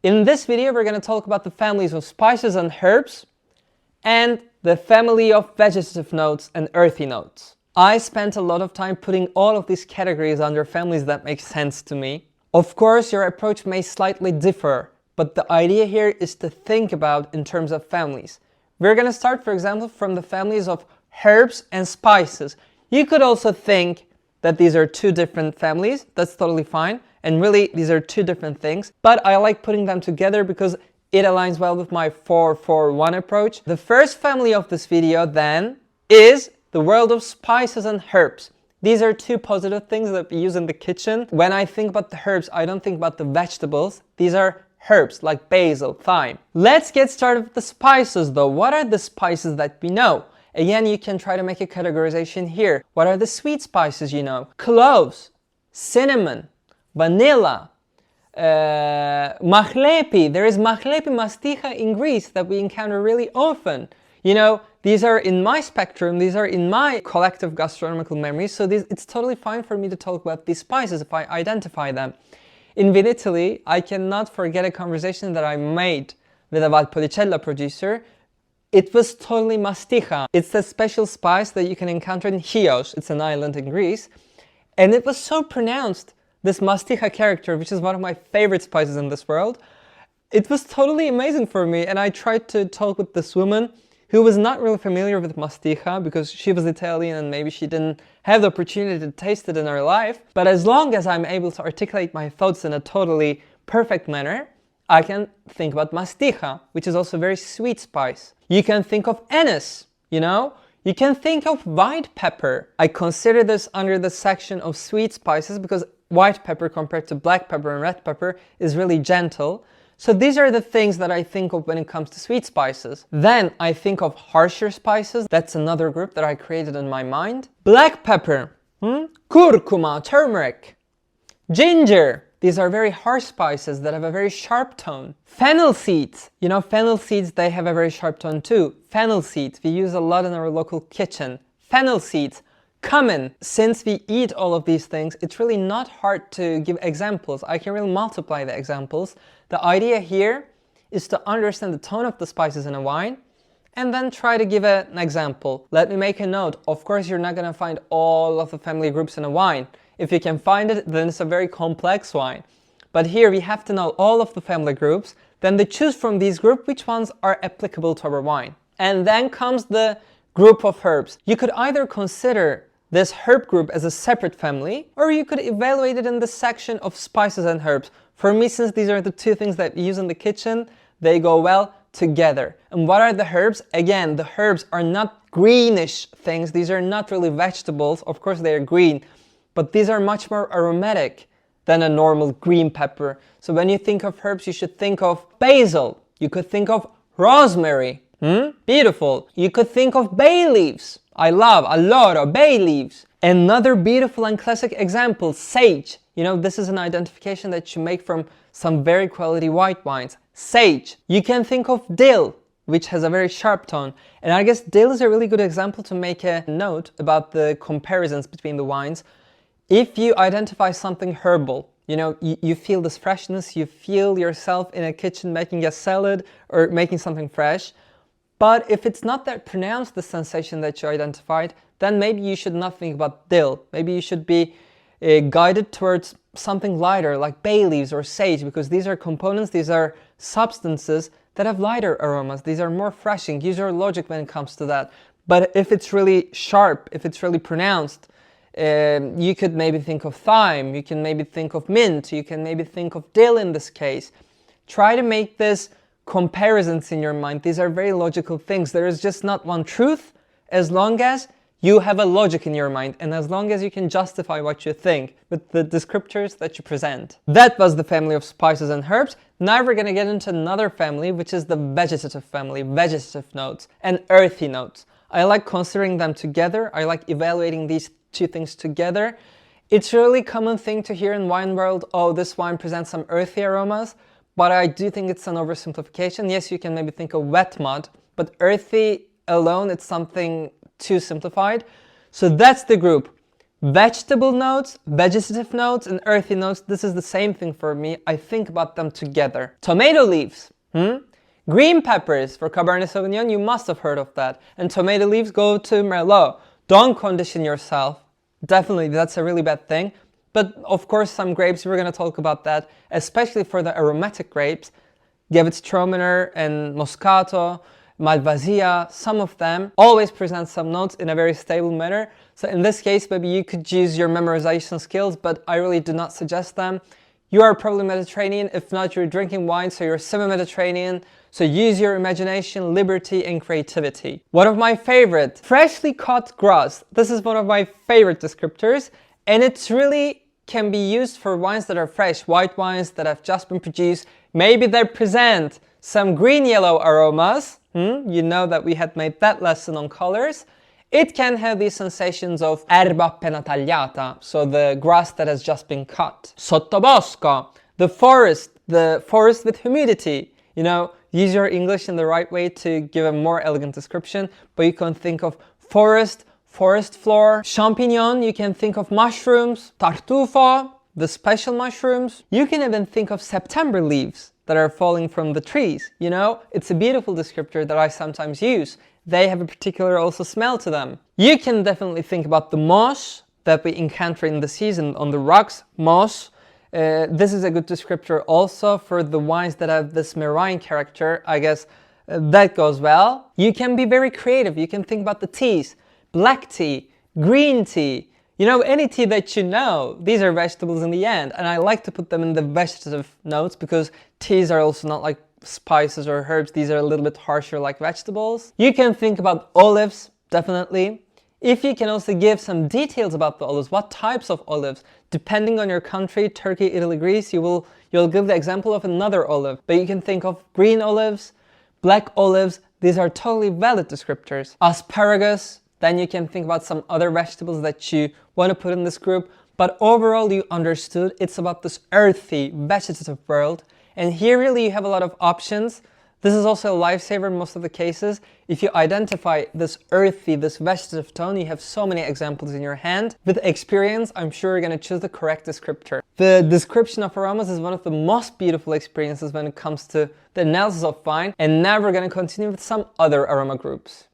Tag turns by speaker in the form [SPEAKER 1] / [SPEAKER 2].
[SPEAKER 1] In this video, we're going to talk about the families of spices and herbs and the family of vegetative notes and earthy notes. I spent a lot of time putting all of these categories under families that make sense to me. Of course, your approach may slightly differ, but the idea here is to think about in terms of families. We're going to start, for example, from the families of herbs and spices. You could also think that these are two different families. That's totally fine. And really, these are two different things. But I like putting them together because it aligns well with my 4-4-1 approach. The first family of this video then is the world of spices and herbs. These are two positive things that we use in the kitchen. When I think about the herbs, I don't think about the vegetables. These are herbs like basil, thyme. Let's get started with the spices though. What are the spices that we know? Again, you can try to make a categorization here. What are the sweet spices you know? Cloves, cinnamon, vanilla, mahlepi. There is mahlepi masticha in Greece that we encounter really often. You know, these are in my spectrum, these are in my collective gastronomical memory, so it's totally fine for me to talk about these spices if I identify them. In Vegetative, I cannot forget a conversation that I made with a Valpolicella producer. It was totally masticha. It's a special spice that you can encounter in Chios. It's an island in Greece. And it was so pronounced, this masticha character, which is one of my favorite spices in this world. It was totally amazing for me. And I tried to talk with this woman who was not really familiar with masticha because she was Italian and maybe she didn't have the opportunity to taste it in her life. But as long as I'm able to articulate my thoughts in a totally perfect manner, I can think about masticha, which is also a very sweet spice. You can think of anise, you know? You can think of white pepper. I consider this under the section of sweet spices because white pepper compared to black pepper and red pepper is really gentle. So these are the things that I think of when it comes to sweet spices. Then I think of harsher spices. That's another group that I created in my mind. Black pepper, curcuma, turmeric, ginger. These are very harsh spices that have a very sharp tone. Fennel seeds. You know, fennel seeds, they have a very sharp tone too. Fennel seeds, we use a lot in our local kitchen. Fennel seeds. Cumin. Since we eat all of these things, it's really not hard to give examples. I can really multiply the examples. The idea here is to understand the tone of the spices in a wine and then try to give an example. Let me make a note. Of course, you're not going to find all of the family groups in a wine. If you can find it, then it's a very complex wine. But here we have to know all of the family groups, then to choose from these groups which ones are applicable to our wine. And then comes the group of herbs. You could either consider this herb group as a separate family, or you could evaluate it in the section of spices and herbs. For me, since these are the two things that we use in the kitchen, they go well together. And what are the herbs? Again, the herbs are not greenish things. These are not really vegetables. Of course, they are green, but these are much more aromatic than a normal green pepper. So when you think of herbs, you should think of basil. You could think of rosemary. Beautiful. You could think of bay leaves. I love a lot of bay leaves. Another beautiful and classic example, sage. You know, this is an identification that you make from some very quality white wines. Sage. You can think of dill, which has a very sharp tone. And I guess dill is a really good example to make a note about the comparisons between the wines. If you identify something herbal, you know, you feel this freshness, you feel yourself in a kitchen making a salad or making something fresh. But if it's not that pronounced, the sensation that you identified, then maybe you should not think about dill. Maybe you should be guided towards something lighter like bay leaves or sage, because these are components, these are substances that have lighter aromas. These are more refreshing. Use your logic when it comes to that. But if it's really sharp, if it's really pronounced, you could maybe think of thyme, you can maybe think of mint, you can maybe think of dill in this case. Try to make this comparisons in your mind. These are very logical things. There is just not one truth as long as you have a logic in your mind and as long as you can justify what you think with the descriptors that you present. That was the family of spices and herbs. Now we're going to get into another family, which is the vegetative family, vegetative notes and earthy notes. I like considering them together. I like evaluating these two things together. It's a really common thing to hear in wine world, oh, this wine presents some earthy aromas, but I do think it's an oversimplification. Yes, you can maybe think of wet mud, but earthy alone, it's something too simplified. So that's the group. Vegetable notes, vegetative notes, and earthy notes, this is the same thing for me. I think about them together. Tomato leaves. Green peppers for Cabernet Sauvignon, you must have heard of that. And tomato leaves go to Merlot. Don't condition yourself. Definitely, that's a really bad thing. But of course, some grapes, we're going to talk about that, especially for the aromatic grapes. Gewürztraminer and Moscato, Malvasia, some of them always present some notes in a very stable manner. So in this case, maybe you could use your memorization skills, but I really do not suggest them. You are probably Mediterranean. If not, you're drinking wine, so you're semi-Mediterranean. So use your imagination, liberty, and creativity. One of my favorite, freshly cut grass. This is one of my favorite descriptors, and it's really can be used for wines that are fresh, white wines that have just been produced. Maybe they present some green-yellow aromas. You know that we had made that lesson on colors. It can have these sensations of erba appena tagliata, so the grass that has just been cut. Sottobosco, the forest with humidity. You know, use your English in the right way to give a more elegant description, but you can think of forest floor. Champignon, you can think of mushrooms. Tartufo, the special mushrooms. You can even think of September leaves that are falling from the trees. You know, it's a beautiful descriptor that I sometimes use. They have a particular also smell to them. You can definitely think about the moss that we encounter in the season on the rocks. Moss. This is a good descriptor also for the wines that have this marine character. I guess that goes well. You can be very creative. You can think about the teas. Black tea, green tea, you know, any tea that you know, these are vegetables in the end. And I like to put them in the vegetative notes because teas are also not like spices or herbs. These are a little bit harsher like vegetables. You can think about olives, definitely. If you can also give some details about the olives, what types of olives, depending on your country, Turkey, Italy, Greece, you'll give the example of another olive. But you can think of green olives, black olives. These are totally valid descriptors. Asparagus. Then you can think about some other vegetables that you want to put in this group. But overall, you understood it's about this earthy, vegetative world. And here really you have a lot of options. This is also a lifesaver in most of the cases. If you identify this earthy, this vegetative tone, you have so many examples in your hand. With experience, I'm sure you're going to choose the correct descriptor. The description of aromas is one of the most beautiful experiences when it comes to the analysis of wine. And now we're going to continue with some other aroma groups.